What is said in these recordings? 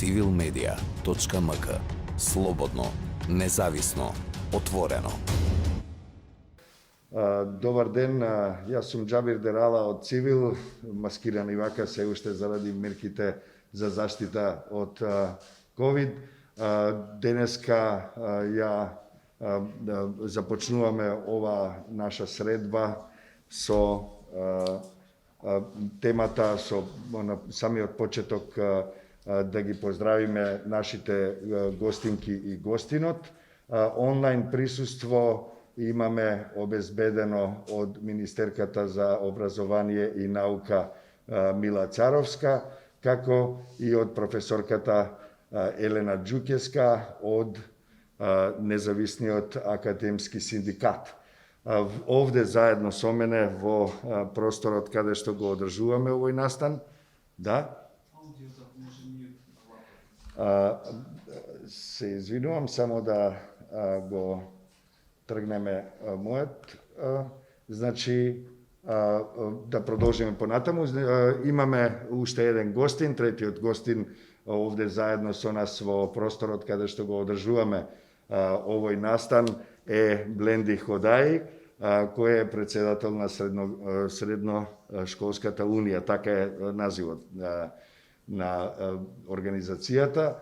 civilmedia.mk. Слободно, независно, отворено. Добар ден, јас сум Џабир Дерала од Цивил, маскиран и вака се уште заради мерките за заштита од COVID. Денеска започнуваме ова наша средба со темата, со на самиот почеток да ги поздравиме нашите гостинки и гостинот. Онлайн присуство имаме обезбедено од Министерката за образование и наука Мила Царовска, како и од професорката Елена Џукеска од Независниот академски синдикат. Овде заедно со мене во просторот каде што го одржуваме овој настан, да? Се извинувам, само да го тргнеме мојот. Значи, да продолжиме понатаму. Имаме уште еден гостин, третиот гостин овде заедно со нас во просторот каде што го одржуваме овој настан е Бленди Ходаи, кој е председател на Средношколската унија, така е називот на организацијата.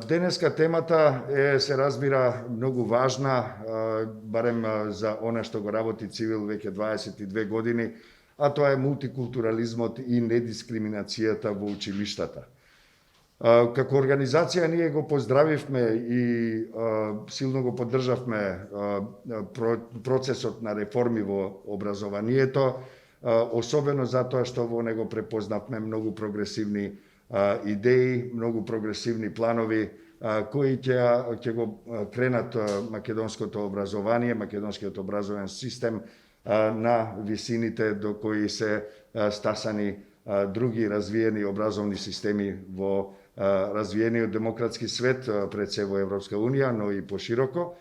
Денеска темата се разбира многу важна, барем за она што го работи Цивил веќе 22 години, а тоа е мултикултурализмот и недискриминацијата во училиштата. Како организација ние го поздравивме и силно го поддржавме процесот на реформи во образованието, особено затоа што во него препознавме многу прогресивни идеи, многу прогресивни планови кои ќе го кренат македонското образование, македонскиот образовен систем на висините до кои се стасани други развиени образовни системи во развиениот демократски свет, пред се во Европска унија, но и пошироко.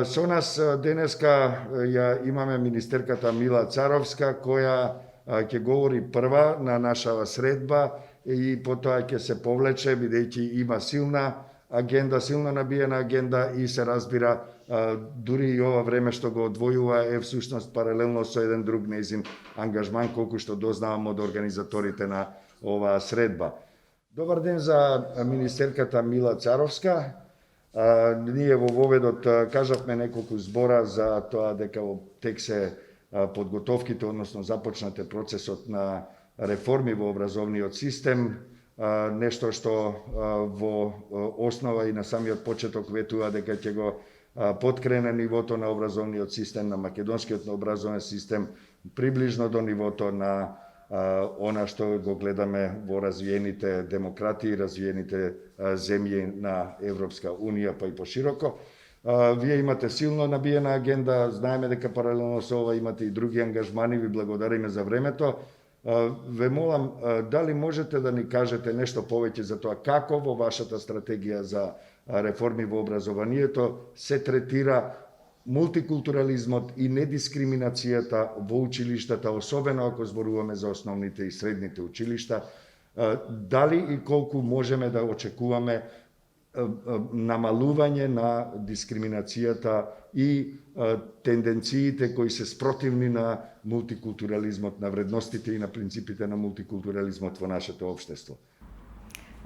Со нас денеска ја имаме министерката Мила Царовска, која ќе говори прва на нашава средба и потоа ќе се повлече, бидејќи има силна агенда, силно набиена агенда и се разбира, дури и ова време што го одвојува е всушност паралелно со еден друг нејзин ангажман, колку што дознавам од организаторите на оваа средба. Добар ден за министерката Мила Царовска. Ние во воведот кажавме неколку збора за тоа дека во тек се подготовките, односно започнате процесот на реформи во образовниот систем, нешто што во основа и на самиот почеток ветува дека ќе го подкрене нивото на образовниот систем, на македонскиот образовен систем, приближно до нивото на она што го гледаме во развиените демократии, развиените земји на Европска унија, па и пошироко. Вие имате силно набиена агенда, знаеме дека паралелно со ова имате и други ангажмани, ви благодариме за времето. Ве молам, дали можете да ни кажете нешто повеќе за тоа како во вашата стратегија за реформи во образованието се третира мултикултурализмот и недискриминацијата во училиштата, особено ако зборуваме за основните и средните училишта, дали и колку можеме да очекуваме намалување на дискриминацијата и тенденциите кои се спротивни на мултикултурализмот, на вредностите и на принципите на мултикултурализмот во нашето општество.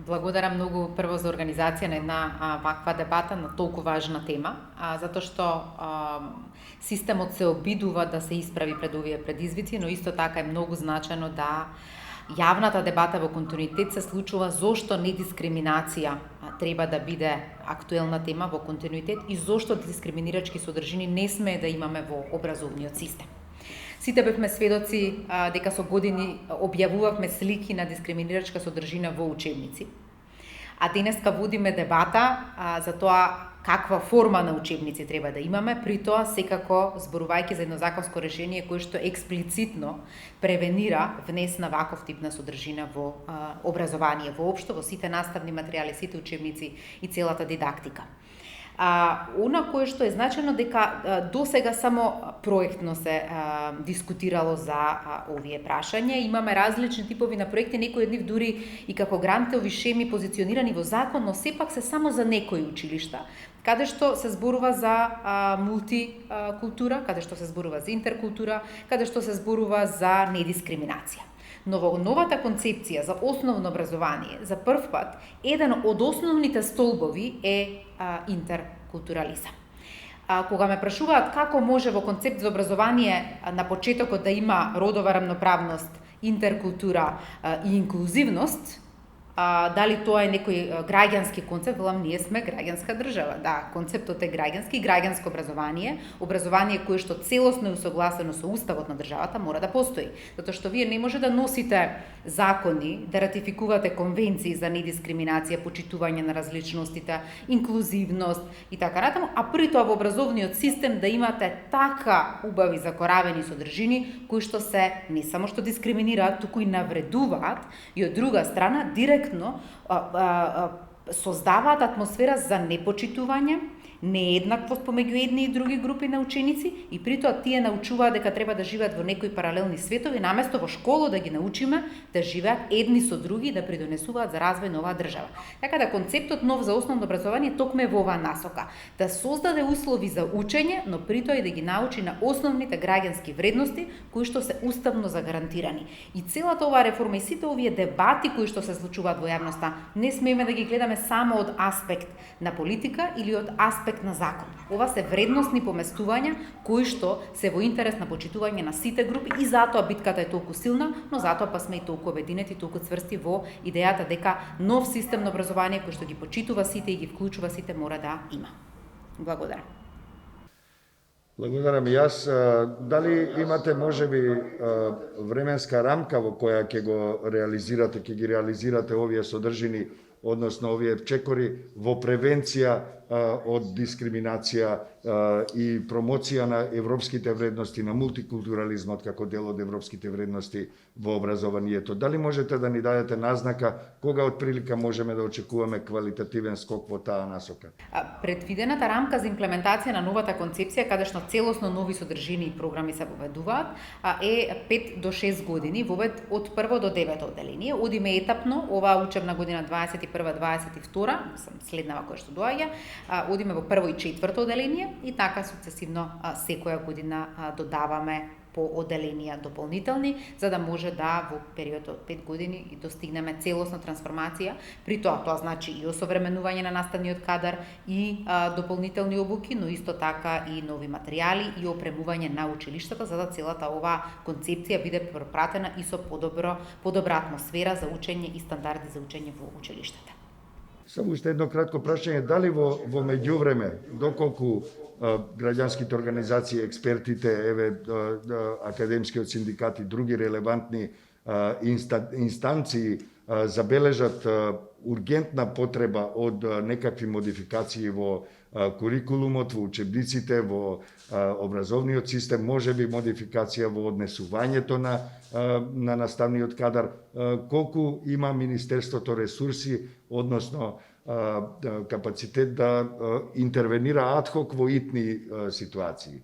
Благодарам многу прво за организација на една ваква дебата на толку важна тема, затоа што системот се обидува да се исправи пред овие предизвици, но исто така е многу значајно да јавната дебата во континуитет се случува зошто недискриминација треба да биде актуелна тема во континуитет и зошто дискриминирачки содржини не сме да имаме во образовниот систем. Сите бевме сведоци дека со години објавувавме слики на дискриминирачка содржина во учебници. А денеска водиме дебата за тоа каква форма на учебници треба да имаме, при тоа секако зборувајќи за едно законско решение кое што експлицитно превенира внес на ваков тип на содржина во образование воопшто, во сите наставни материјали, сите учебници и целата дидактика. Она кое што е значено дека до сега само проектно се дискутирало за овие прашања. Имаме различни типови на проекти, некои од нив дури и како грантови шеми позиционирани во закон, но сепак се само за некои училишта, каде што се зборува за мултикултура, каде што се зборува за интеркултура, каде што се зборува за недискриминација. Но во новата концепција за основно образование, за прв пат, еден од основните столбови е интеркултурализам. Кога ме прашуваат како може во концепт за образование на почетокот да има родова рамноправност, интеркултура и инклузивност, дали тоа е некој граѓански концепт, велам, ние сме граѓанска држава. Да, концептот е граѓански, граѓанско образование кое што целосно е усогласено со уставот на државата мора да постои. Затоа што вие не може да носите закони, да ратификувате конвенции за недискриминација, почитување на различностите, инклузивност и така натаму, а при тоа во образовниот систем да имате така убави закоравени содржини кои што се не само што дискриминираат, туку и навредуваат и од друга страна директно создаваат атмосфера за непочитување, нееднаквост помеѓу едни и други групи на ученици и при тоа тие научуваат дека треба да живеат во некои паралелни светови, наместо во школа да ги научиме да живеат едни со други и да придонесуваат за развој на оваа држава. Така да концептот нов за основно образование токме во оваа насока, да создаде услови за учење, но при тоа и да ги научи на основните граѓански вредности кои што се уставно загарантирани. И целата оваа реформа и сите овие дебати кои што се случуваат во јавноста, не смееме да ги гледаме само од аспект на политика или од аспект на закон. Ова се вредностни поместувања кои што се во интерес на почитување на сите групи и затоа битката е толку силна, но затоа па сме и толку обединети, толку цврсти во идејата дека нов систем на образование кој што ги почитува сите и ги вклучува сите мора да има. Благодарам. Благодарам и јас. Дали имате можеби временска рамка во која ќе ги реализирате овие содржини, односно овие чекори во превенција од дискриминација и промоција на европските вредности, на мултикултурализмот како дел од европските вредности во образованието? Дали можете да ни дадете назнака кога отприлика можеме да очекуваме квалитативен скок во таа насока? Предвидената рамка за имплементација на новата концепција, каде што целосно нови содржини и програми се воведуваат, е 5 до 6 години, вовед од 1 до 9 одделение. Одиме етапно, оваа учебна година 21-22, следнава која што доаѓа, одиме во 1 и 4 одделение и така сукцесивно секоја година додаваме по одделенија дополнителни, за да може да во период од 5 години и достигнеме целосна трансформација. При тоа значи и осовременување на наставниот кадар и дополнителни обуки, но исто така и нови материјали и опремување на училиштата, за да целата оваа концепција биде пропратена и со подобра атмосфера за учење и стандарди за учење во училиштата. Само уште едно кратко прашање, дали во меѓувреме, доколку граѓанските организации, експертите, академскиот синдикат и други релевантни инстанции забележат ургентна потреба од некакви модификации во курикулумот, во учебниците, во образовниот систем, можеби модификација во однесувањето на наставниот кадар, колку има Министерството ресурси, односно капацитет да интервенира адхок во итни ситуации?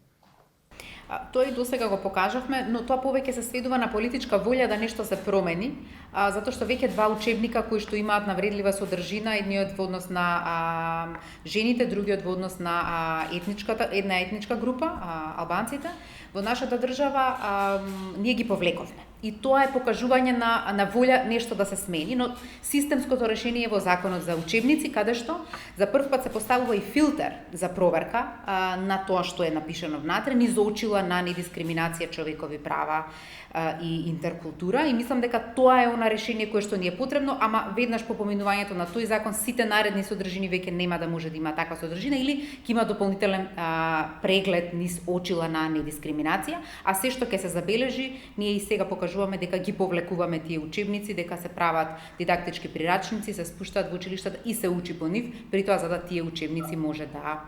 Тоа и досега го покажавме, но тоа повеќе се сведува на политичка волја да нешто се промени, затоа што веќе два учебника кои што имаат навредлива содржина, едниот во однос на жените, другиот во однос на една етничка група, албанците, во нашата држава ние ги повлековме. И тоа е покажување на волја нешто да се смени, но системското решение е во законот за учебници, каде што за прв пат се поставува и филтер за проверка на тоа што е напишано внатре, низ очила на недискриминација, човекови права и интеркултура, и мислам дека тоа е она решение кое што ни е потребно, ама веднаш по поминувањето на тој закон сите наредни содржини веќе нема да може да има таква содржина или ќе има дополнителен преглед низ очила на недискриминација, а се што ќе се забележи, ние и сега покажуваме дека ги повлекуваме тие учебници, дека се прават дидактички прирачници, се спуштаат во училиштата и се учи по нив, при тоа за да тие учебници може да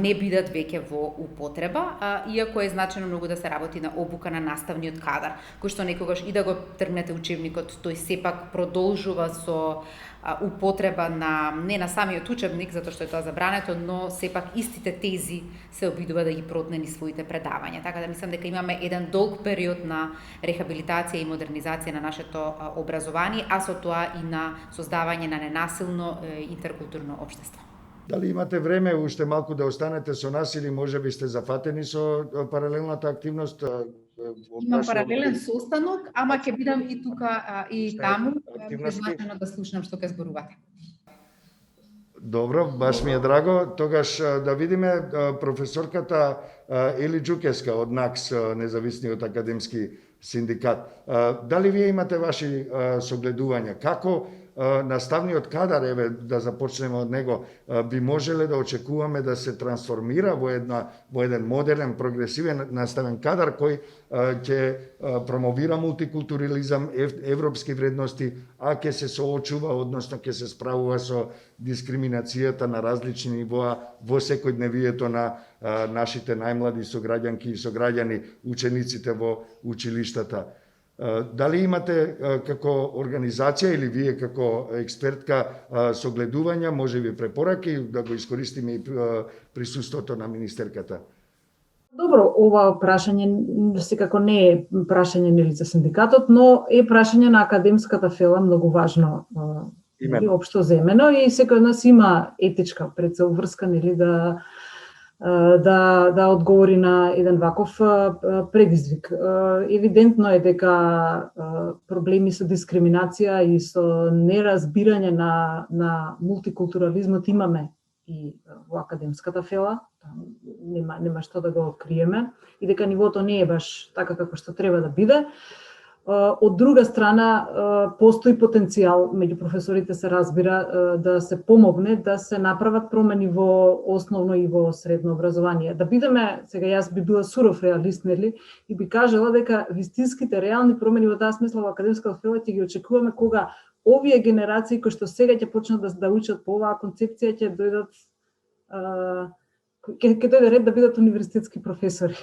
не бидат веќе во употреба, иако е значено многу да се работи на обука на наставниот кадар, кој што некогаш и да го тргнете учебникот, тој сепак продолжува со употреба не на самиот учебник, затоа што е тоа забрането, но сепак истите тези се обидува да ги протне низ своите предавања. Така да мислам дека имаме еден долг период на рехабилитација и модернизација на нашето образование, а со тоа и на создавање на ненасилно интеркултурно општество. Дали имате време уште малку да останете со нас или можеби сте зафатени со паралелната активност? Имам паралелен состанок, ама ќе бидам и тука и таму, е значено да слушнам што ќе зборувате. Добро, баш ми е драго. Тогаш да видиме професорката Ели Џукевска од НАКС, независниот академски синдикат. Дали вие имате ваши согледувања? Како наставниот кадар, еве да започнеме од него, би можеле да очекуваме да се трансформира во еден модерен, прогресивен наставен кадар кој ќе промовира мултикултурализам, европски вредности, а ќе се соочува, односно ќе се справува со дискриминацијата на различни нивоа во секојдневието на нашите најмлади сограѓанки и сограѓани, учениците во училиштата. Дали имате како организација или вие како експертка согледувања, можеби препораки да го искористиме и присуството на министерката? Добро, ова прашање секако не е прашање нели за синдикатот, но е прашање на академската фела, многу важно и општо земено, и секој од нас има етичка предселврска нели да одговори на еден ваков предизвик. Евидентно е дека проблеми со дискриминација и со неразбирање на мултикултурализмот имаме и во академската фела, нема што да го криеме, и дека нивото не е баш така како што треба да биде. Од друга страна, постои потенцијал, меѓу професорите се разбира, да се помогне да се направат промени во основно и во средно образование. Да бидеме, сега јас би била суров реалист, нели, и би кажала дека вистинските реални промени во таа смисла во академската фела ќе ги очекуваме кога овие генерации кои што сега ќе почнат да учат по оваа концепција ќе дојдат ќе дојде ред да бидат универзитетски професори.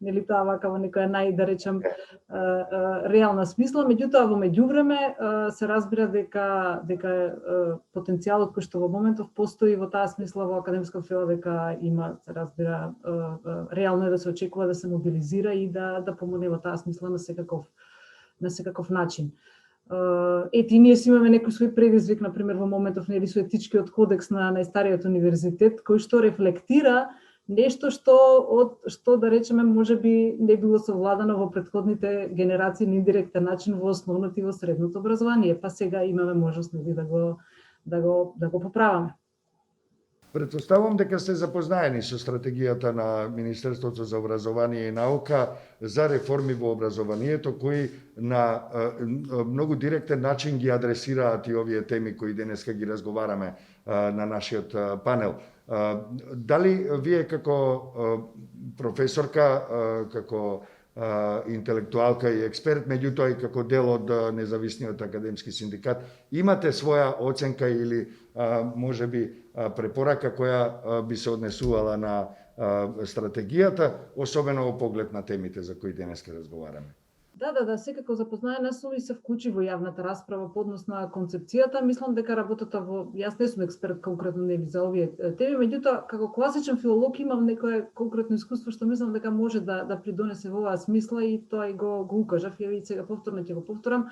Нели тоа вака во некоја да речем реална смисла, меѓутоа во меѓувреме се разбира дека потенцијалот кој што во моментов постои во таа смисла во академска фела дека има, се разбира, реално е да се очекува да се мобилизира и да помогне во таа смисла на секаков начин. Ети, ние си имаме некој свој предизвик, например, во моментов нели со етичкиот кодекс на најстариот универзитет, кој што рефлектира нешто што да речеме можеби не било совладано во претходните генерации на индиректен начин во основното и во средното образование, па сега имаме можност нели да го поправаме. Претпоставувам дека сте запознаени со стратегијата на Министерството за образование и наука за реформи во образованието, кои на многу директен начин ги адресираат и овие теми кои денеска ги разговараме на нашиот панел. Дали вие како професорка, како интелектуалка и експерт, меѓутоа и како дел од независниот академски синдикат, имате своја оценка или можеби препорака која би се однесувала на стратегијата, особено во поглед на темите за кои денеска разговараме? Да, секако запознаена сум и се вклучи во јавната расправа по однос на концепцијата. Мислам дека работата јас не сум експерт конкретно нели за овие теми, меѓутоа како класичен филолог имам некое конкретно искуство што мислам дека може да придонесе во оваа смисла и тоа и го укажав, и сега повторно ќе го повторам.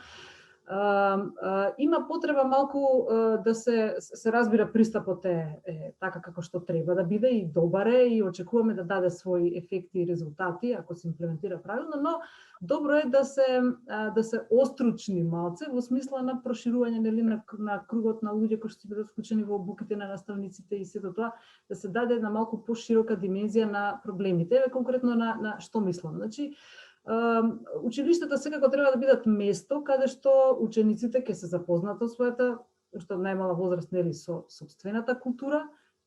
Има потреба малку да се разбира пристапот е така како што треба да биде и добар е и очекуваме да даде своји ефекти и резултати ако се имплементира правилно, но добро е да се остручни малце во смисла на проширување нели на кругот на луѓе кои ќе бидат вклучени во обуките на наставниците и сето тоа, да се даде една малку поширока димензија на проблемите. Еве конкретно на што мислам. Значи, училиштата секако треба да бидат место каде што учениците ќе се запознаат со својата, уште од најмала возраст, нели, со сопствената култура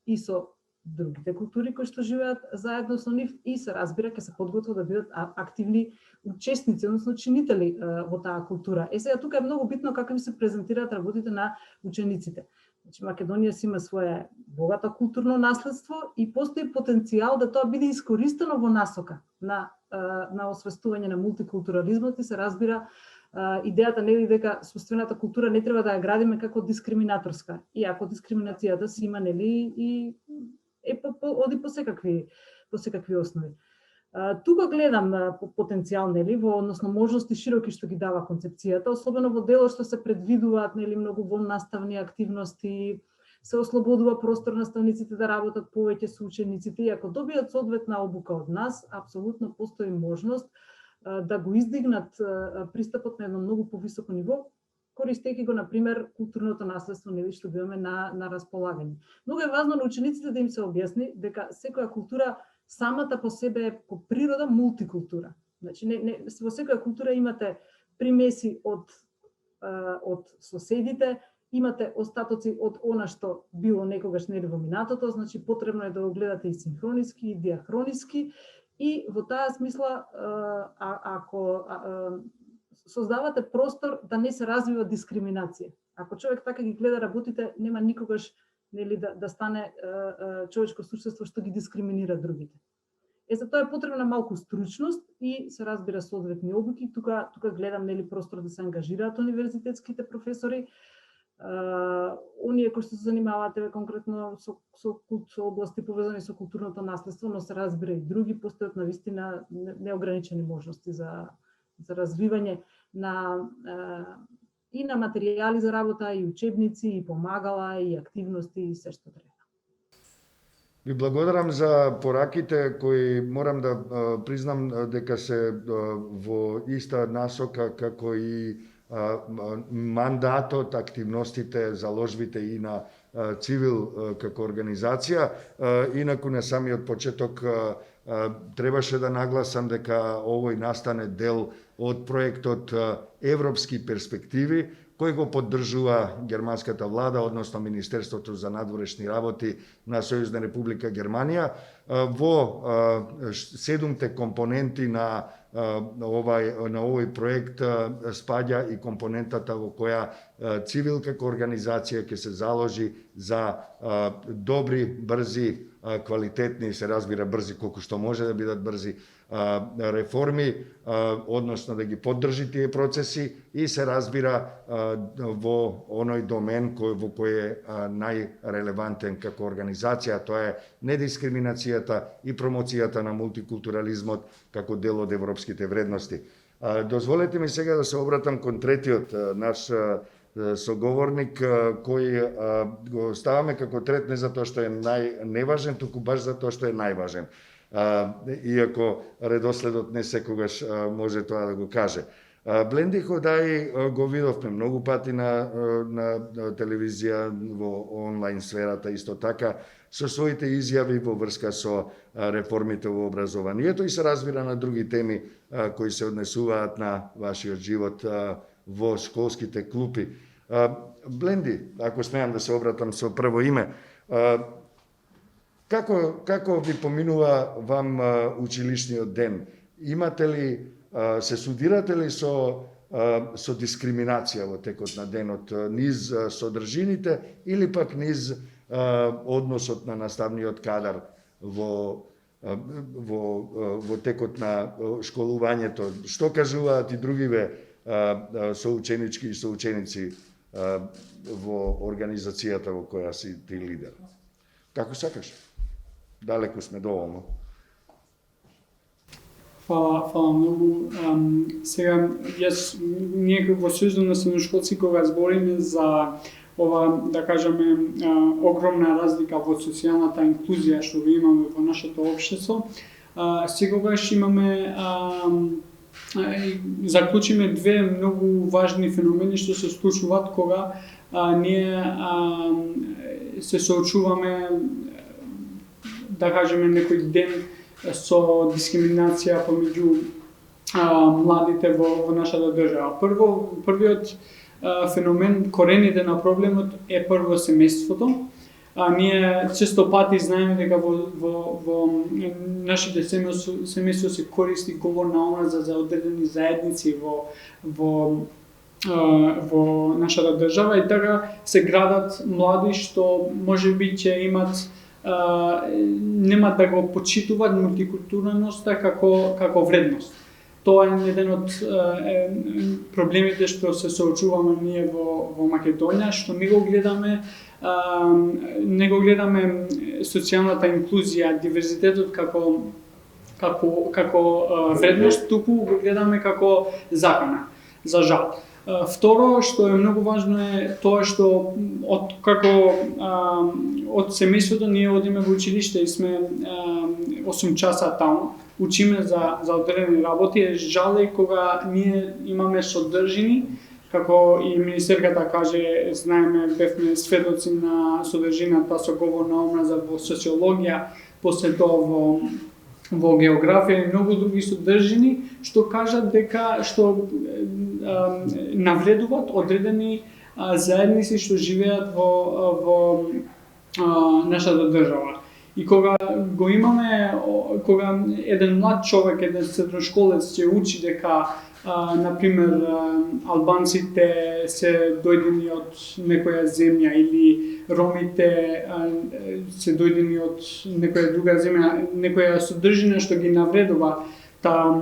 и со другите култури кои што живеат заедно со нив и се разбира ќе се подготват да бидат активни учесници, односно чинители во таа култура. Сега тука е многу битно како им се презентираат работите на учениците. Значи Македонија си има свое богато културно наследство и постои потенцијал да тоа биде искористено во насока на освестување на мултикултурализмот и се разбира идејата нели дека собствената култура не треба да ја градиме како дискриминаторска. Иако дискриминацијата си има нели и оди по секакви основи. Тука гледам потенцијал нели односно можности широки што ги дава концепцијата, особено во делот што се предвидуваат нели многу наставни активности, се ослободува простор наставниците да работат повеќе со учениците и ако добијат соодветна обука од нас, апсолутно постои можност да го издигнат пристапот на едно многу повисоко ниво, користејќи го, например, културното наследство нели што го имаме на располагање. Многу е важно на учениците да им се објасни дека секоја култура самата по себе е по природа мултикултура. Значи во секоја култура имате примеси од соседите, имате остатоци од она што било некогаш нели во минатото, значи потребно е да го гледате и синхрониски и диахрониски. И во таа смисла, ако создавате простор да не се развива дискриминација. Ако човек така ги гледа работите, нема никогаш нели да стане човечко суштество што ги дискриминира другите. За тоа е потребна малку стручност и се разбира соодветни обуки. Тука гледам нели простор да се ангажираат универзитетските професори, оние кои што се занимаваат конкретно со области повезани со културното наследство, но се разбира и други, постојат навистина неограничени можности за развивање и на материјали за работа, и учебници, и помагала, и активности, и се што треба. Ви благодарам за пораките кои морам да признам дека се во иста насока како и мандатот, активностите, заложбите и на Цивил како организација. Инаку на самиот почеток требаше да нагласам дека овој настане дел од проектот Европски перспективи, кој го поддржува германската влада, односно Министерството за надворешни работи на Сојузна република Германија. Во 7 компоненти на овој проект спаѓа и компонентата во која Цивил како организација ќе се заложи за добри, брзи, квалитетни, се разбира брзи колку што може да бидат брзи, реформи, односно да ги поддржи тие процеси и се разбира во оној домен во кој е најрелевантен како организација, тоа е недискриминацијата и промоцијата на мултикултурализмот како дел од европските вредности. Дозволете ми сега да се обратам кон третиот наш соговорник, кој го ставаме како трет не затоа што е најневажен, туку баш затоа што е најважен. Иако редоследот не секогаш може тоа да го каже. Бленди Ходаи го видовме многу пати на телевизија, во онлайн сферата исто така, со своите изјави во врска со реформите во образованието и се разбира на други теми кои се однесуваат на вашиот живот во школските клупи. Бленди, ако смеам да се обратам со прво име, како ви поминува вам училишниот ден? Имате ли, се судирате ли со дискриминација во текот на денот, низ содржините или пак низ односот на наставниот кадар во текот на школувањето? Што кажуваат и другиве соученички и соученици во организацијата во која си ти лидер? Како сакаш? Далеку сме доволно. Фала многу. Сега, ние во Сојузот на средношколци кога збориме за ова, да кажеме, огромна разлика во социјалната инклузија што го имаме во нашето општество, секогаш имаме заклучиме две многу важни феномени што се случуваат кога ние се соочуваме, да кажеме, некој ден со дискриминација помеѓу младите во нашата држава. Првиот феномен, корените на проблемот е прво семејството. Ние често пати знаеме дека во нашите семејство се користи говорна омраза за одредени заедници во во нашата држава и така се градат млади што можеби ќе имат нема да го почитуваат мултикултурноста како вредност. Тоа е еден од проблемите што се соочуваме ние во Македонија, што не го гледаме социјалната инклузија, диверзитетот како вредност, туку го гледаме како закана, за жал. Второ, што е многу важно е тоа што од семејството ние одиме во училиште и сме 8 часа таму, учиме за одредени работи, е жал е кога ние имаме содржини, како и министерката каже, знаеме, бевме сведоци на содржината со говорна омраза во социологија, после тоа во географија и многу други содржини, што кажат дека што навредуваат одредени заедници што живеат во нашата држава. И кога го имаме, кога еден млад човек, еден средношколец ќе учи дека например албанците се дојдени од некоја земја или ромите се дојдени од некоја друга земја, некоја содржина што ги навредува та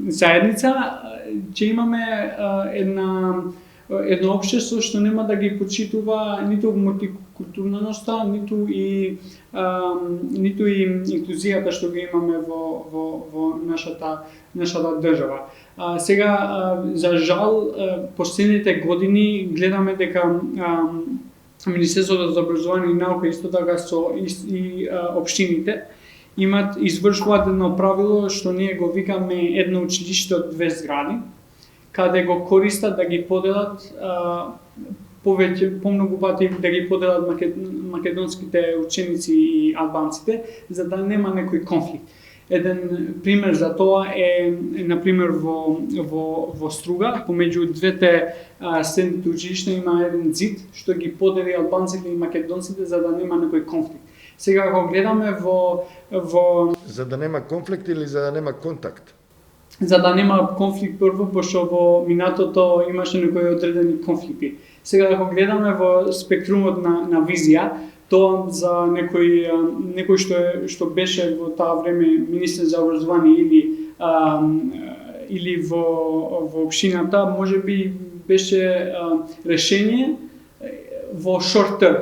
заедница, ќе имаме едно општество што нема да ги почитува ниту мултикултурноста, ниту и инклузијата што ги имаме во нашата држава. Сега, за жал, последните години гледаме дека Министерството за образование и наука исто така со и општините извршуваат едно правило што ние го викаме едно училиште од 2 згради, каде го користат да ги поделат помногу пати да ги поделат македонските ученици и албанците, за да нема некој конфликт. Еден пример за тоа е, например, во Струга, помеѓу двете средните училишта има еден зид што ги подели албанците и македонците за да нема некој конфликт. Сега го гледаме во За да нема конфликт или за да нема контакт? За да нема конфликт прво, пошто во минатото имаше некои одредени конфликти. Сега го гледаме во спектрумот на визија, тоа за некој што беше во таа време министер за образование или во општината, можеби беше решение во short term.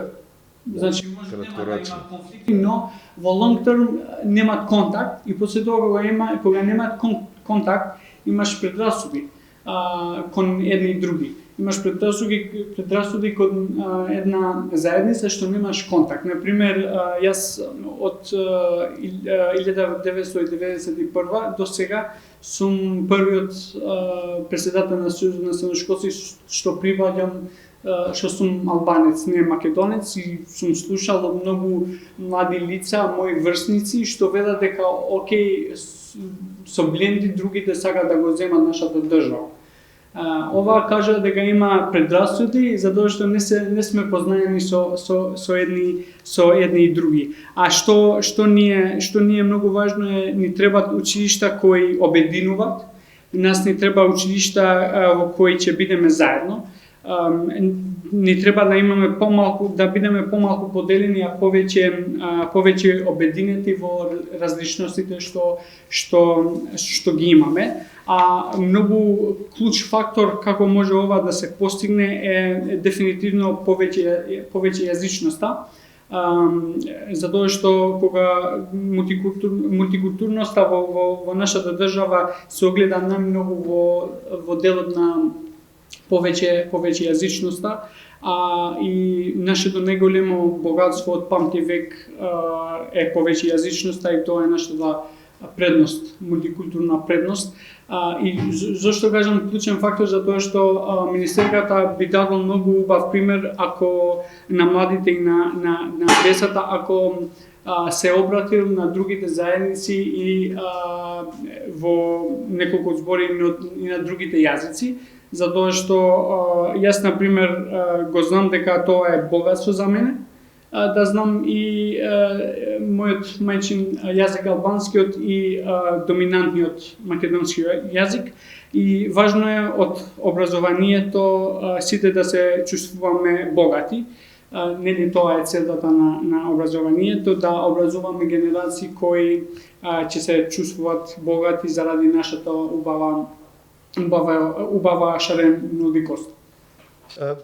Значи може нема да има конфликти, но во long term немаат контакт и после тоа кога немаат контакт имаш предрасуди кон едни и други. Имаш предрасуди кон една заедница што немаш контакт. Например, јас од 1991 до сега сум првиот претседател на Сојузот на средношколци што прибаѓам што сум албанец, не македонец, и сум слушал од многу млади лица, мои врсници, што велат дека окей, со бленди другите сакаат да го земат нашата држава. Ова кажа дека има предрасуди, затоа што не сме познаени со едни и други. А што ни е многу важно е, ни требаат училишта кои обединуваат, нас ни треба училишта во кои ќе бидеме заедно. Ни треба да имаме да бидеме помалку поделени, а повеќе обединети во различностите што ги имаме. А многу клуч фактор како може ова да се постигне е дефинитивно повеќе јазичноста. Затоа што кога мултикултурноста во нашата држава се огледа најмногу во делот на повеќе јазичноста, и нашето најголемо богатство од памти век е повеќе јазичноста и тоа е нашата предност, мултикултурна предност. И зошто кажам клучен фактор, затоа што министерката би дала многу убав пример ако на младите и на децата, ако се обратил на другите заедници и во неколку збори и на другите јазици, затоа што јас, например, го знам дека тоа е богатство за мене, да знам и мојот мајчин јазик албанскиот и доминантниот македонски јазик, И важно е од образованието сите да се чувствуваме богати. Нели тоа е целта на образованието, да образуваме генерации кои ќе се чувствуваат богати заради нашата убава шарезноликост.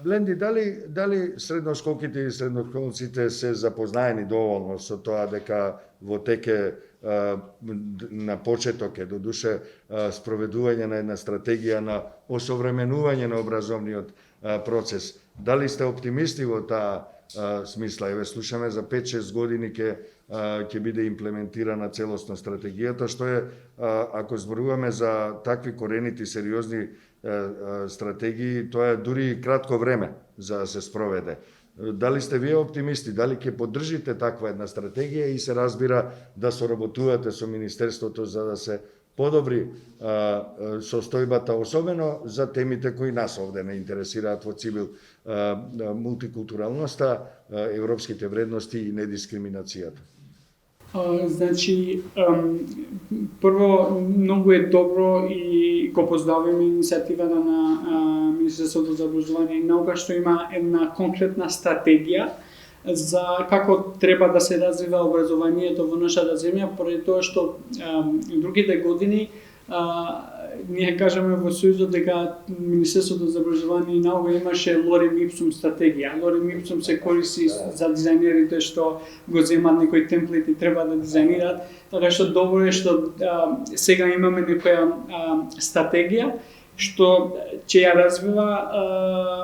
Бленди, дали средношколките и средношколците се запознаени доволно со тоа дека во теке на почеток е додуше спроведување на една стратегија на осовременување на образовниот процес? Дали сте оптимисти во таа смисла? Еве слушаме за 5-6 години ќе биде имплементирана целосно стратегијата, што е, ако зборуваме за такви коренити, сериозни стратегии, тоа е дури и кратко време за да се спроведе. Дали сте вие оптимисти, дали ќе поддржите таква една стратегија и се разбира да соработувате со Министерството за да се подобри состојбата, особено за темите кои нас овде не интересираат во Цибил, мултикултуралноста, европските вредности и недискриминацијата? Значи, прво, многу е добро и го поздравуваме иницијативата на Министерството за образование и наука, што има една конкретна стратегија за како треба да се развива образованието во нашата земја, поради тоа што другите години ние кажеме во Сојузот дека Министерството за образование и наука имаше лорем ипсум стратегија. Лорем ипсум се користи за дизајнерите што го земат некои темплети, треба да дизајнираат, така што добро е што сега имаме некоја стратегија што ќе ја развива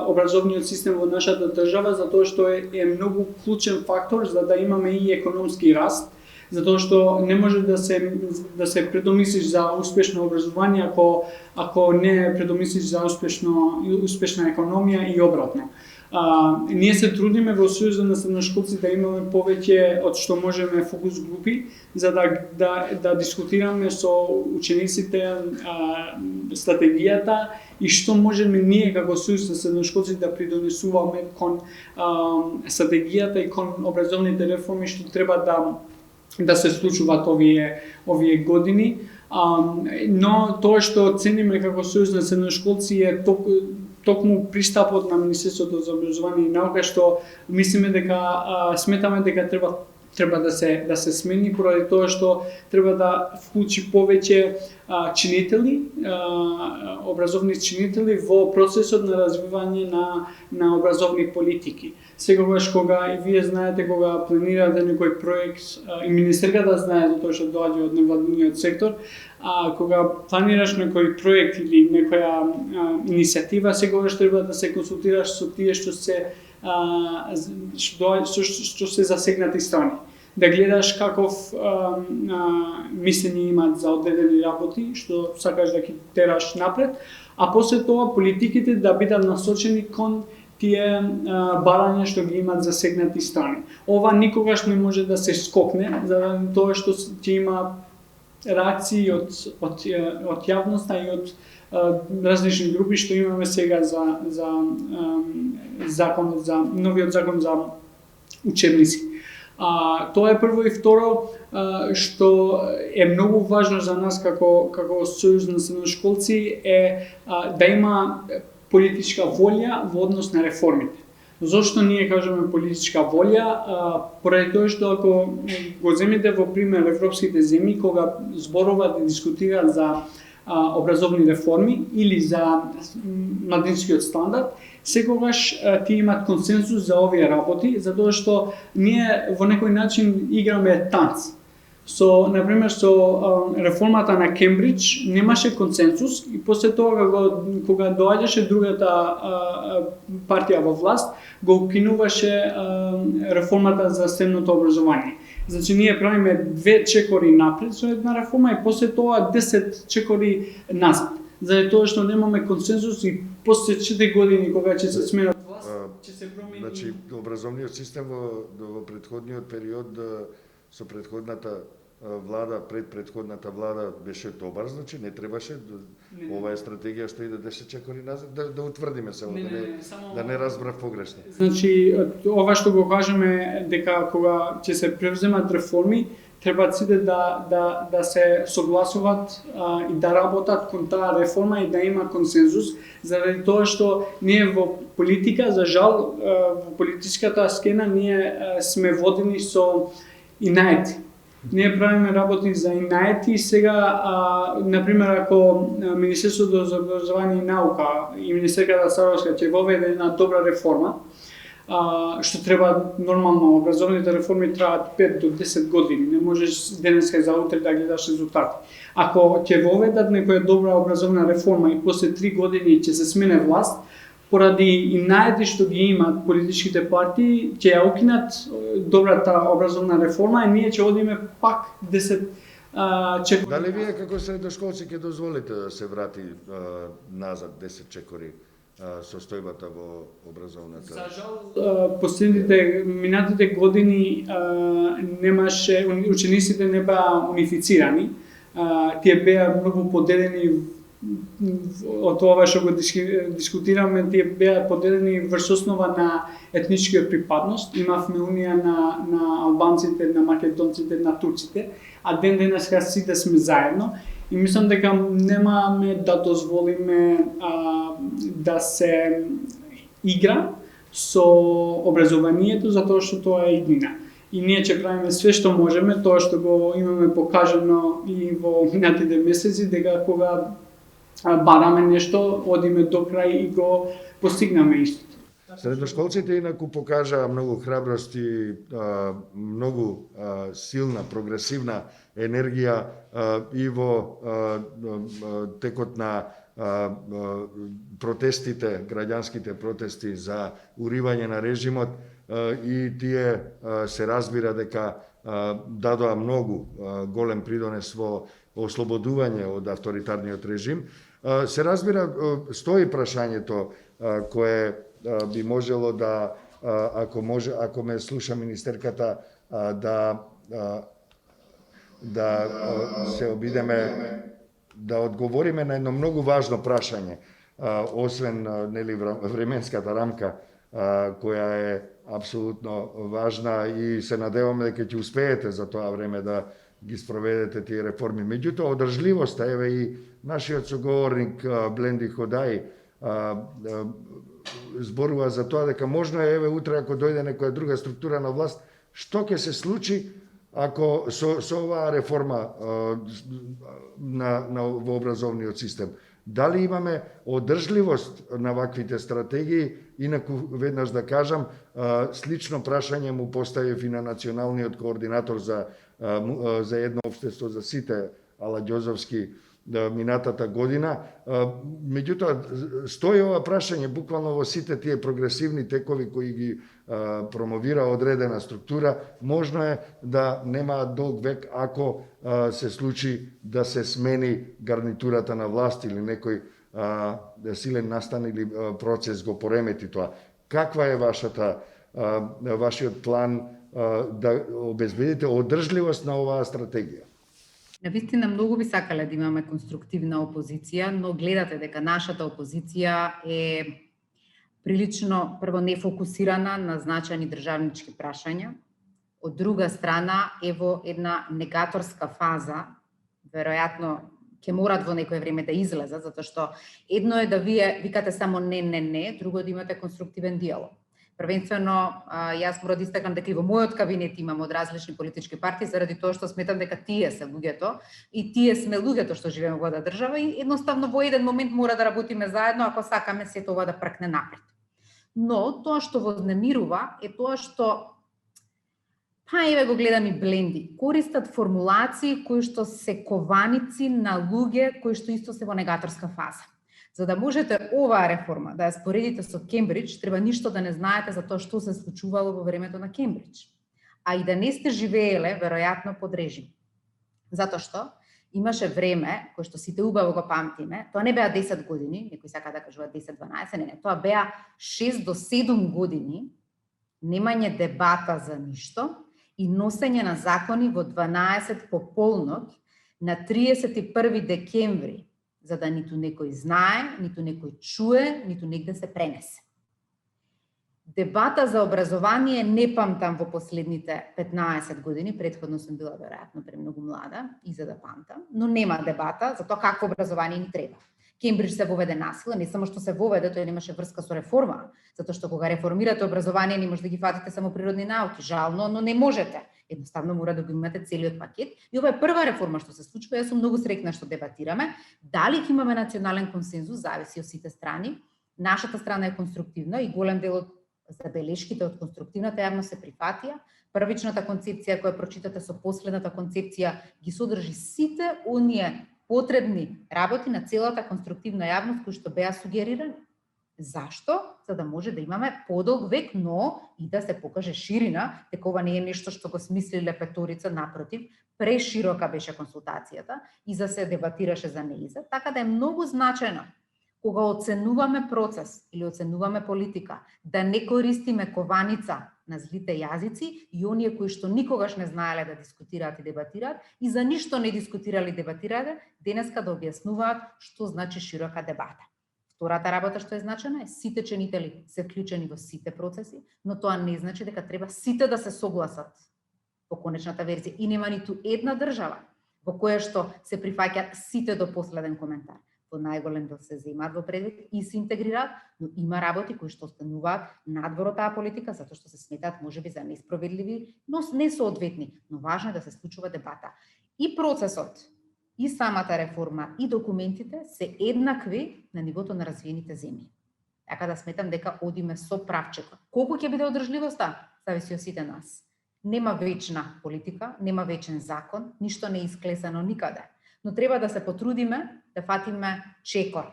образовниот систем во нашата држава, затоа што е многу клучен фактор за да имаме и економски раст, затоа што не може да се предомислиш за успешно образование ако не предомислиш за успешна економија и обратно. Ние се трудиме во Сојузот на средношколци да имаме повеќе од што можеме фокус групи за да дискутираме со учениците стратегијата и што можеме ние како Сојуз на средношколци да придонесуваме кон стратегијата и кон образовните реформи што треба да се случуваат овие години, но тоа што цениме како Сојуз на средношколци е токму пристапот на Министерството за образование и наука, што мислиме дека сметаме дека треба да се смени, поради тоа што треба да вклучи повеќе чинители, образовни чинители во процесот на развивање на образовни политики. Сегогаш кога и вие знаете кога планирате некој проект и министерката знае затоа што доаѓа од невладиниот сектор, кога планираш некој проект или некоја иницијатива, сегогаш треба да се консултираш со тие што се засегнати страни. Да гледаш каков мислење имаат за одредени работи, што сакаш да ги тераш напред, а после тоа политиките да бидат насочени кон тие барања што ги имаат засегнати страни. Ова никогаш не може да се скокне, заради тоа што ќе има реакции од јавноста и од различни групи што имаме сега за новиот закон за учебници. Тоа е прво, и второ што е многу важно за нас како Сојуз на средношколци е да има политичка волја во однос на реформите. Зошто ние кажеме политичка волја? Поради тоа што ако го земете во пример европските земји, кога зборуваат и дискутираат за образовни реформи или за младинскиот стандард, секогаш тие имаат консенсус за овие работи, затоа што ние во некој начин играме танц. Например, со реформата на Кембридж немаше консенсус и после тоа кога доаѓаше другата партија во власт, го укинуваше реформата за средното образование. Значи ние правиме 2 чекори напред со една реформа и после тоа 10 чекори назад. Заради тоа што немаме консенсус и после 4 години кога ќе се сменат власт, ќе се промени. Значи образовниот систем во претходниот период со предходната влада, предходната влада беше добар, значи не требаше ова е стратегија што иде 10 чекори назад, да утврдиме се, да не разбрав погрешно. Значи ова што го кажеме дека кога ќе се превземат реформи, треба сите да се согласуваат и да работат кон таа реформа и да има консензус, заради тоа што ние во политика, за жал, во политичката скена ние сме водени со инаети. Ние правиме работи за инаети и сега, например, ако Министерството за образование и наука и Министерката Саровска ќе воведе една добра реформа, што треба нормално, образовните реформи траат 5 до 10 години, не можеш денеска за утре да гледаш резултати. Ако ќе воведат некоја добра образовна реформа и после 3 години ќе се смене власт, поради инаети што ги имат политичките партии, ќе ја укинат добрата образовна реформа и ние ќе одиме пак 10 чекори. Дали вие како средношколци ќе дозволите да се врати назад 10 чекори состојбата во образовната? За жал, последните минатите години немаше, учениците не беа унифицирани. Тие беа многу поделени од тоа што го дискутираме, тие беа поделени врз основа на етничка припадност. Имавме унија на албанците, на македонците, на турците, а ден денеска сите сме заедно. И мислам дека немаме да дозволиме да се игра со образованието, затоа што тоа е иднина. И ние ќе правиме све што можеме, тоа што го имаме покажано и во минатите месеци, дека кога бараме нешто, одиме до крај и го постигнаме истото. Средношколците инаку покажаа многу храброст и многу силна, прогресивна енергија и во текот на протестите, граѓанските протести за уривање на режимот, и тие се разбира дека дадоа многу голем придонес во ослободување од авторитарниот режим. Се разбира, стои прашањето кое би можело да, ако ме слуша министерката, да се обидеме да одговориме на едно многу важно прашање, освен нели временската рамка која е апсолутно важна и се надеваме дека ќе успеете за тоа време да ги спроведете тие реформи. Меѓутоа, одржливоста, еве и нашиот соговорник Бленди Ходаи зборува за тоа дека можно е, еве утре ако дојде некоја друга структура на власт, што ќе се случи ако со оваа реформа во образовниот систем. Дали имаме одржливост на ваквите стратегии? Инаку, веднаш да кажам, слично прашање му поставив и на националниот координатор за едно општество за сите, Ала Ѓозовски, минатата година. Меѓутоа, стои ова прашање буквално во сите тие прогресивни текови кои ги промовира одредена структура. Можно е да немаат долг век ако се случи да се смени гарнитурата на власт или некој силен настан или процес го поремети тоа. Каква е вашиот план да обезбедите одржливост на оваа стратегија? Навистина многу би сакале да имаме конструктивна опозиција, но гледате дека нашата опозиција е прилично прво нефокусирана на значајни државнички прашања. Од друга страна е во една негаторска фаза, веројатно ќе морат во некое време да излезат, затоа што едно е да вие викате само не, друго да имате конструктивен диалог. Првенствено, јас мора да истакам дека и во мојот кабинет имам од различни политички партии, заради тоа што сметам дека тие се луѓето и тие сме луѓето што живееме во оваа држава и едноставно во еден момент мора да работиме заедно ако сакаме сето ова да пркне напред. Но тоа што вознемирува е тоа што еве го гледам и Бленди, користат формулации кои што се кованици на луѓе кои што исто се во негаторска фаза. За да можете оваа реформа да ја споредите со Кембридж, треба ништо да не знаете за тоа што се случувало во времето на Кембридж. А и да не сте живееле, веројатно, под режим. Затоа што имаше време, кој што сите убаво го памтиме, тоа не беа 10 години, некои сака да кажува 10-12, не, тоа беа 6 до 7 години, немање дебата за ништо и носење на закони во 12 по полнок на 31 декември, за да ниту некој знае, ниту некој чуе, ниту негде се пренесе. Дебата за образование не памтам во последните 15 години, претходно сум била веројатно премногу млада и за да памтам, но нема дебата за тоа какво образование ни треба. Кембридж се воведе насила, не само што се воведе, тој немаше врска со реформа, затоа што кога реформирате образование не може да ги фатите само природни науки, жално, но не можете. Едноставно мора да го имате целиот пакет. И ова е прва реформа што се случува. Јас сум многу среќна што дебатираме. Дали ќе имаме национален консензус, зависи од сите страни. Нашата страна е конструктивна и голем дел од забелешките од конструктивната јавност се прифатија. Првичната концепција која прочитате со последната концепција ги содржи сите оние потребни работи на целата конструктивна јавност кои што беа сугерирани. Зашто? За да може да имаме подолг век, но и да се покаже ширина, дека ова не е нешто што го смислиле петорица, напротив, преширока беше консултацијата и за се дебатираше за неиза, така да е многу значајно кога оценуваме процес или оценуваме политика, да не користиме кованица на злите јазици и оние кои што никогаш не знаеле да дискутираат и дебатираат и за ништо не дискутирали и дебатираат, денеска да објаснуваат што значи широка дебата. Втората работа што е значена е сите ченители се вклучени во сите процеси, но тоа не значи дека треба сите да се согласат во конечната верзија. И нема ниту една држава во која што се прифаќаат сите до последен коментар. Во најголем дел се земаат во предвид и се интегрираат, но има работи кои што остануваат надвор од таа политика, затоа што се сметаат можеби за несправедливи, но несоодветни. Но важно е да се случува дебата. И процесот, и самата реформа, и документите се еднакви на нивото на развиените земји. Така да сметам дека одиме со правчето. Колку ќе биде одржливоста, зависи од сите нас. Нема вечна политика, нема вечен закон, ништо не е исклесано никаде. Но треба да се потрудиме да фатиме чекор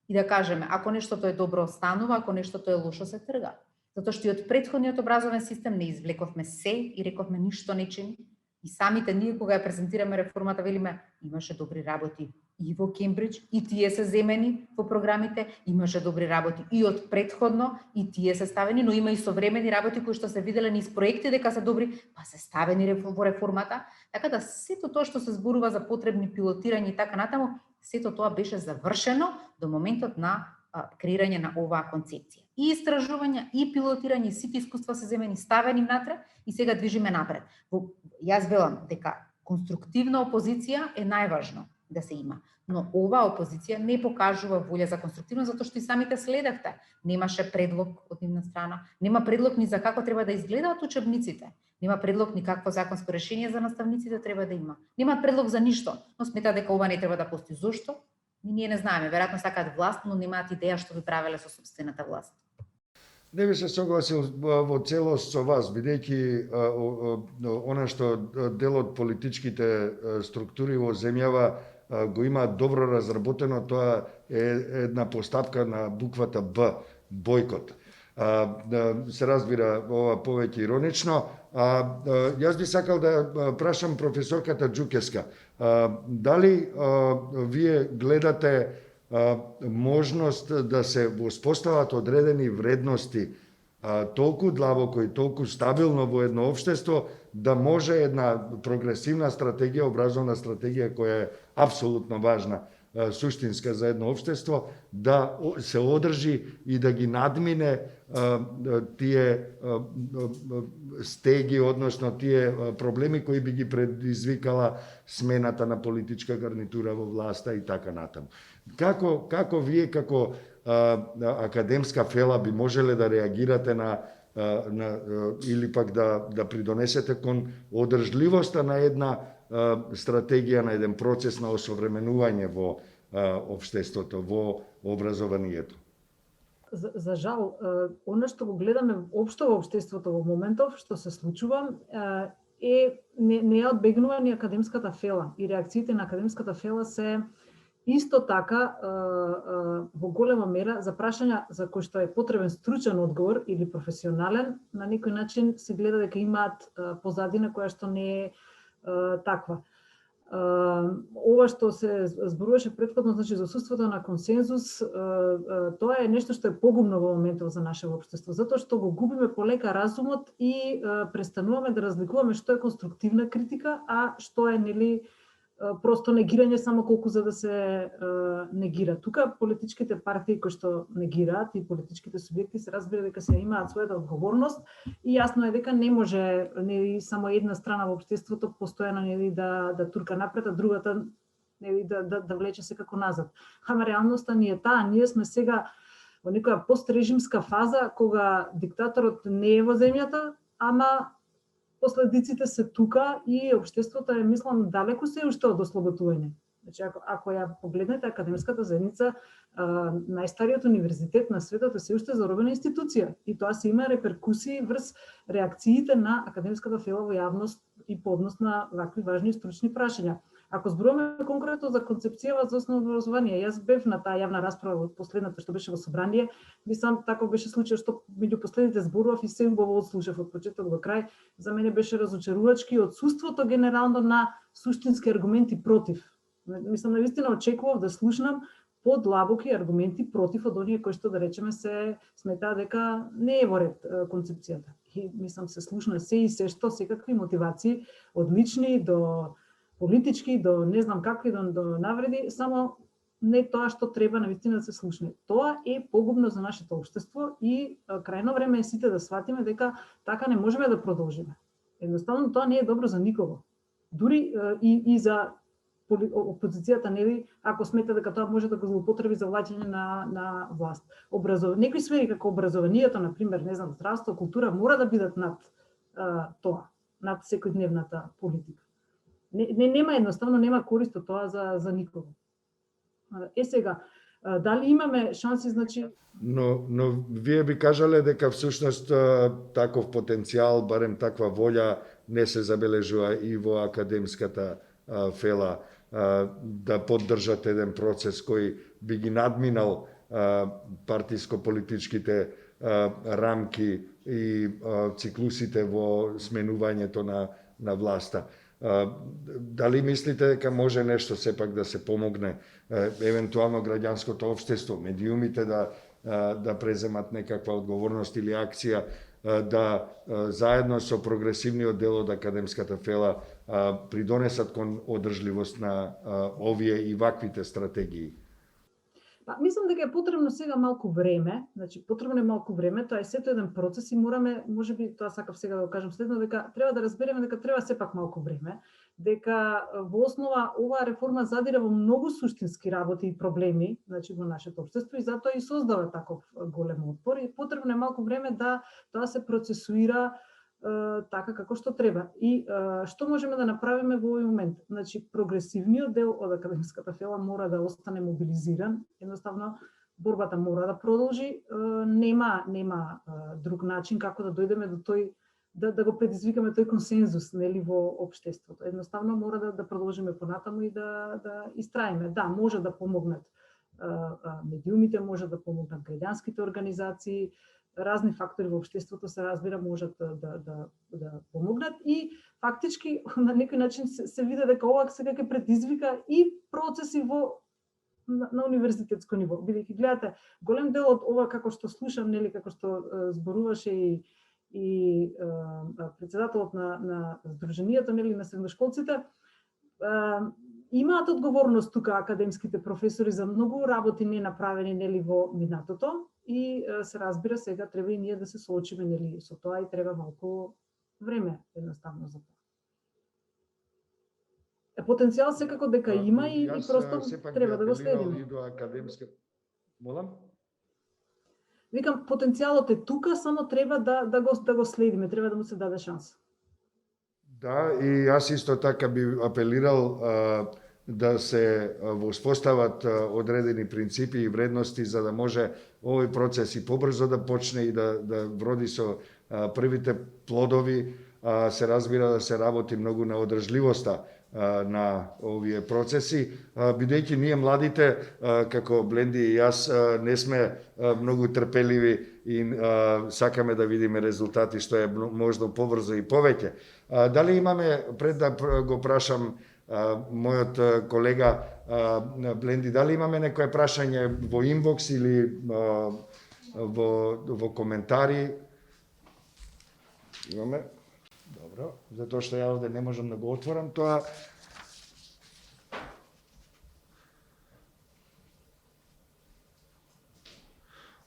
и да кажеме, ако нештото е добро останува, ако нештото е лошо се трга. Затоа што и од претходниот образовен систем не извлековме се и рековме ништо не чини. И самите ние кога ја презентираме реформата велиме имаше добри работи и во Кембридж и тие се земени во програмите, имаше добри работи и од претходно и тие се ставени, но има и современи работи кои што се виделе низ проекти дека се добри, па се ставени во реформата. Така да сето тоа што се зборува за потребни пилотирања и така натаму, сето тоа беше завршено до моментот на креирање на оваа концепција. И истражувања, и пилотирање, сите искуства се земени, ставени внатре и сега движиме напред. Јас велам дека конструктивна опозиција е најважно да се има, но оваа опозиција не покажува волја за конструктивно затоа што и самите следевте. Немаше предлог од нивна страна, нема предлог ни за како треба да изгледаат учебниците, нема предлог ни какво законско решение за наставниците треба да има. Нема предлог за ништо, но смета дека ова не треба да постои. Зошто? Ние не знаеме, веројатно сакаат власт, но немаат идеја што би правеле со сопствената власт. Не би се согласил во целост со вас, бидејќи она што дел од политичките структури во земјава го има добро разработено, тоа е една постапка на буквата Б, бојкот. Се разбира ова повеќе иронично. Јас би сакал да прашам професорката Џукеска, дали вие гледате можност да се воспостават одредени вредности толку длабоко и толку стабилно во едно општество, да може една прогресивна стратегија, образовна стратегија која е апсолутно важна, суштинска за едно општество, да се одржи и да ги надмине тие стеги, односно тие проблеми кои би ги предизвикала смената на политичка гарнитура во власта и така натаму. Како вие како академска фела би можеле да реагирате на или пак да придонесете кон одржливоста на една стратегија, на еден процес на осовременување во општеството, во образованието? За жал, она што го гледаме општо во општеството во моментов, што се случува, не е одбегнување академската фела и реакциите на академската фела се исто така во голема мера за прашања за кои што е потребен стручен одговор или професионален, на некој начин се гледа дека имаат позадина која што не е таква. Ова што се зборуваше претходно, значи за отсуството на консензус, тоа е нешто што е погубно во моментот за нашето општество, затоа што го губиме полека разумот и престануваме да разликуваме што е конструктивна критика, а што е просто негирање само колку за да се негира. Тука политичките партии кои што негираат и политичките субјекти се разбира дека се имаат својата одговорност и јасно е дека не може нели само една страна во општеството постојано нели да турка напред, а другата нели да влече секако назад. Ама реалноста ни е таа, ние сме сега во некоја пострежимска фаза кога диктаторот не е во земјата, ама последиците се тука и општеството е, мислам, далеку се уште од ослободување. Значи, ако ја погледнете академската заедница, најстариот универзитет на светот е се уште заробена институција и тоа се има реперкусии врз реакциите на академската фела во јавност и по однос на вакви важни стручни прашања. Ако зборуваме конкретно за концепцијава за основно образование, јас бев на таа јавна расправа од последната што беше во собрание, мислам таков беше случај што меѓу последните зборував и се убаво отслушав од почеток до крај. За мене беше разочарувачки отсуството генерално на суштински аргументи против. Мислам навистина очекував да слушнам подлабоки аргументи против од оние кои што да речеме се сметаа дека не е во ред концепцијата. И мислам се слушна се и се што секакви мотивации од лични до политички, до не знам какви, до навреди, само не тоа што треба навистина да се слушне. Тоа е погубно за нашето општество и крајно време е сите да сватиме дека така не можеме да продолжиме. Едноставно тоа не е добро за никого. Дури и за опозицијата, нели, ако смета дека тоа може да го злоупотреби за влаќање на власт. Некои сфери како образованието, на пример, не знам, здравство, култура мора да бидат над тоа, над секојдневната политика. Нема едноставно, нема корист од тоа за никого. Сега, дали имаме шанси, значи... Но вие би кажале дека всушност таков потенцијал, барем таква волја, не се забележува и во академската фела, да поддржат еден процес кој би ги надминал партиско-политичките рамки и циклусите во сменувањето на власта. Дали мислите дека може нешто сепак да се помогне, евентуално граѓанското општество, медиумите да преземат некаква одговорност или акција, да заедно со прогресивниот дел од академската фела придонесат кон одржливост на овие и ваквите стратегии? Мислам дека е потребно сега малку време, значи потребно е малку време, тоа е сето еден процес и мораме, можеби тоа сакав сега да го кажам следно, дека треба да разбереме дека треба сепак малку време, дека во основа оваа реформа задира во многу суштински работи и проблеми, значи во нашето општество и затоа и создава таков голем отпор и потребно е малку време да тоа се процесуира така како што треба. И што можеме да направиме во овој момент? Значи, прогресивниот дел од академската фела мора да остане мобилизиран. Едноставно, борбата мора да продолжи. Нема друг начин како да дојдеме до тој, да го предизвикаме тој консензус, нели, во општеството. Едноставно мора да продолжиме понатаму и да истраиме. Да, може да помогнат медиумите, може да помогнат граѓанските организации, разни фактори во општеството се разбира можат да помогнат и фактички на некој начин се види дека ова сега ќе предизвика и процеси на универзитетско ниво. Бидејќи гледате, голем дел од ова како што слушам, нели, како што зборуваше и претседателот на Сдруженијето, нели, на средношколците, имаат одговорност тука академските професори за многу работи не направени, нели, во минатото и се разбира сега треба и ние да се соочиме, нели, со тоа и треба малку време едноставно за тоа. Потенцијал секако дека има и просто треба да го следиме. Молам? Викам, потенцијалот е тука, само треба да го следиме, треба да му се даде шанса. Да, и јас исто така би апелирал да се воспостават одредени принципи и вредности за да може овој процес и побрзо да почне и да вроди со првите плодови, се разбира да се работи многу на одржливоста на овие процеси, бидејќи ние младите, како Бленди и јас, не сме многу трпеливи и сакаме да видиме резултати што е можно побрзо и повеќе. Дали имаме, пред да го прашам мојот колега Бленди, дали имаме некое прашање во инбокс или во коментари? Имаме? Добро, затоа што ја овде не можам да го отворам тоа.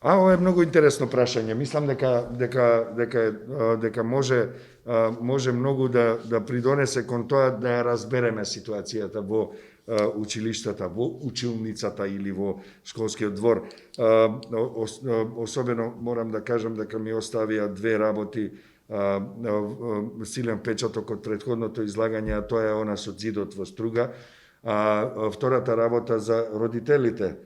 Ова е многу интересно прашање. Мислам дека може многу да придонесе кон тоа да ја разбереме ситуацијата во училиштата, во училницата или во школскиот двор. Особено морам да кажам дека ми оставија две работи силен печаток од претходното излагање, а тоа е она со зидот во Струга. Втората работа за родителите.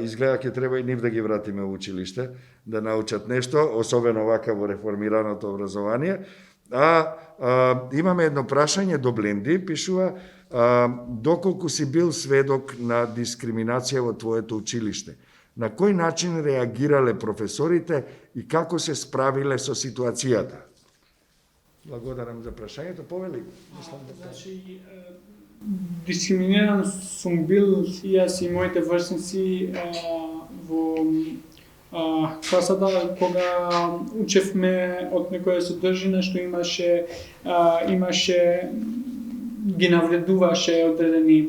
Изгледа ќе треба и нив да ги вратиме во училиште, да научат нешто, особено вака во реформираното образование. Имаме едно прашање до Бленди, пишува: доколку си бил сведок на дискриминација во твоето училиште, на кој начин реагирале професорите и како се справиле со ситуацијата? Благодарам за прашањето. Повели? Значи, дискриминиран сум бил и јас и моите врсници во класата кога учевме од некоја содржина што имаше ги навредуваше одредени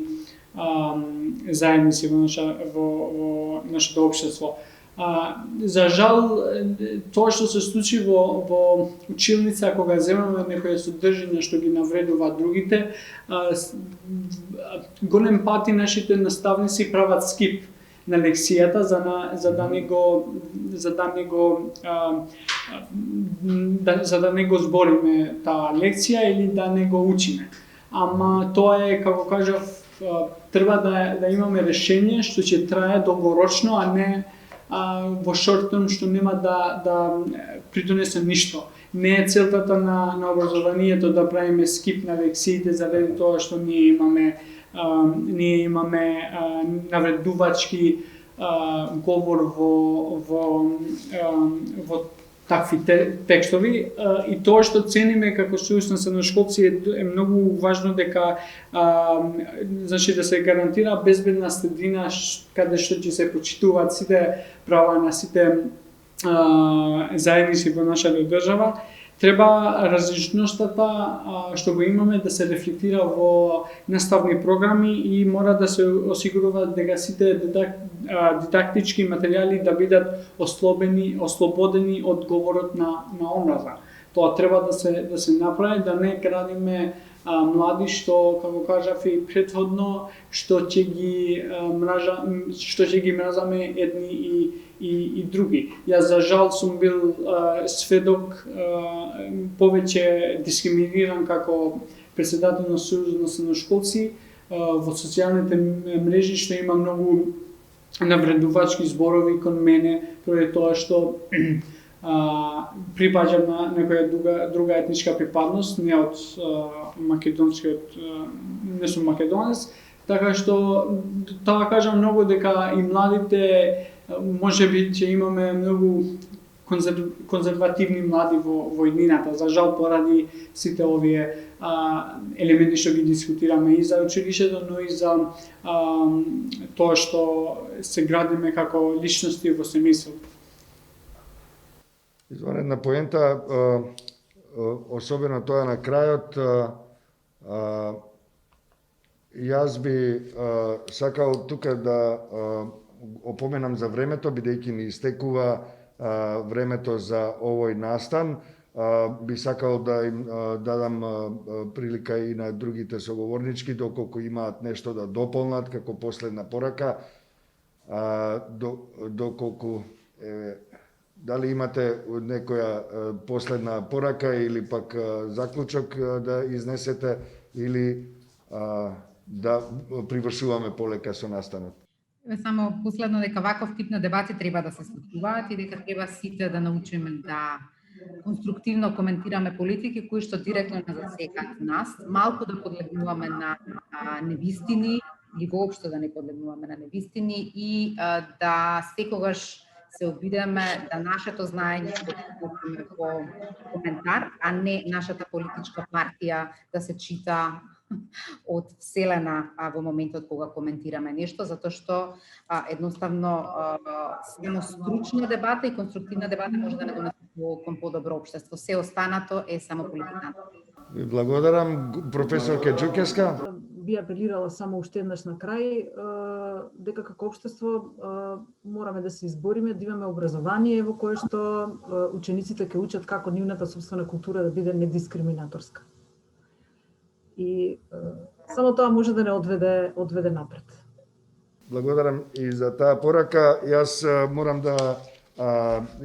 заедници во нашето општество. За жал, тоа што се случи во училница кога земаме некоја содржина што ги навредува другите, голем пати нашите наставници прават скип на лекцијата за да не го збориме таа лекција или да не го учиме. Ама тоа е, како кажав, треба да имаме решение што ќе трае долгорочно, а не во шорт-терм што нема да придонесе ништо. Не е целтата на образованието да правиме скип на лекциите заради тоа што ние имаме навредувачки говор во такви текстови, и тоа што цениме како сојуз на средношколци е многу важно дека значи да се гарантира безбедна средина каде што ќе се почитуваат сите права на сите заедници во нашата држава. Треба различноштата што го имаме да се рефлектира во наставни програми и мора да се осигурува дека сите дидактички материјали да бидат ослободени од говорот на омраза. Тоа треба да се направи, да не градиме млади што, како кажав и претходно, што ќе ги мразаме едни и други. Јас за жал сум бил сведок повеќе дискриминиран како председател на Сојузот на средношколци во социјалните мрежи, што има многу навредувачки зборови кон мене поради тоа што припаѓам на некоја друга етничка припадност, не од македонскиот, не сум македонец, така што тоа кажам многу дека и младите можеби ќе имаме многу конзервативни млади во иднината, за жал поради сите овие елементи што ги дискутираме и за училиштето, но и за тоа што се градиме како личности во семејството. Извонредна поента, особено тоа на крајот. Јас би сакал тука да опоменам за времето, бидејќи ни истекува времето за овој настан. Би сакал да им дадам прилика и на другите соговорнички, доколку имаат нешто да дополнат како последна порака. Доколку дали имате некоја последна порака или пак заклучок да изнесете, или да привршуваме полека со настанот? Само последно дека ваков тип на дебати треба да се случуваат и дека треба сите да научиме да конструктивно коментираме политики кои што директно не засекаат нас, малку да подлегнуваме на невистини или воопшто да не подлегнуваме на невистини и да секогаш се обидеме да нашето знаење го покажеме во коментар, а не нашата политичка партија да се чита од вселена во моментот кога коментираме нешто, затоа што едноставно само стручна дебата и конструктивна дебата може да не донесе кон подобро општество. Се останато е само политиканство. Ви благодарам, професор Џукевска. Би апелирала само уште еднаш на крај дека како општество мораме да се избориме да имаме образование во кое што учениците ќе учат како нивната сопствена култура да биде недискриминаторска. И само тоа може да не одведе напред. Благодарам и за таа порака. Јас морам да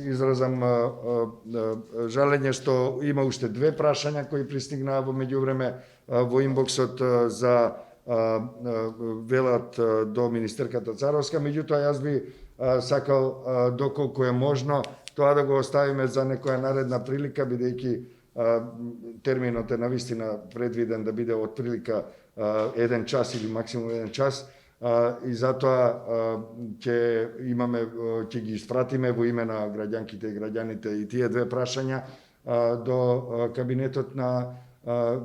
изразам жалење што има уште две прашања кои пристигнаа во меѓувреме во инбоксот за велат до министерката Царовска, меѓутоа јас би сакал доколку е можно тоа да го оставиме за некоја наредна прилика, бидејќи терминот е навистина предвиден да биде од прилика 1 час или максимум 1 час. И затоа ќе ги испратиме во име на граѓанките и граѓаните и тие две прашања до кабинетот на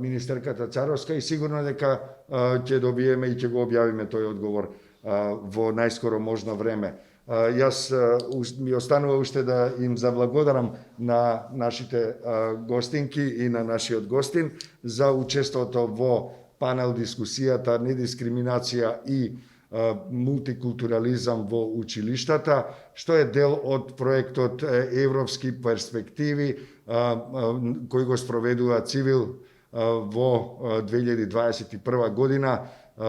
министерката Царовска и сигурно дека ќе добиеме и ќе го објавиме тој одговор во најскоро можно време. Јас ми останува уште да им заблагодарам на нашите гостинки и на нашиот гостин за учеството во панел дискусијата недискриминација и мултикултурализам во училиштата, што е дел од проектот Европски перспективи кој го спроведува Цивил во 2021 година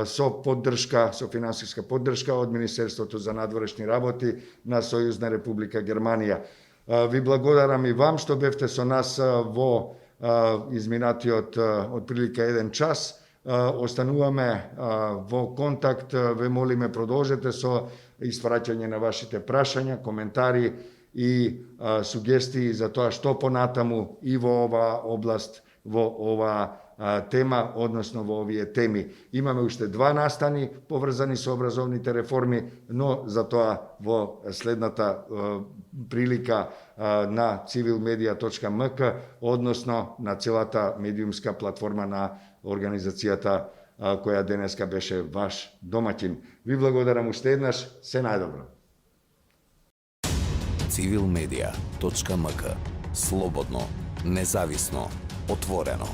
со поддршка, со финансиска поддршка од Министерството за надворешни работи на Сојузна Република Германија. Ви благодарам и вам што бевте со нас во изминатиот отприлика 1 час. Остануваме во контакт, ве молиме продолжете со испраќање на вашите прашања, коментари и сугестии за тоа што понатаму и во оваа област, во оваа тема, односно во овие теми. Имаме уште 2 настани поврзани со образовните реформи, но за тоа во следната прилика на civilmedia.mk, односно на целата медиумска платформа на организацијата која денеска беше ваш домаќин. Ви благодарам уште еднаш, се најдобро. civilmedia.mk. Слободно, независно, отворено.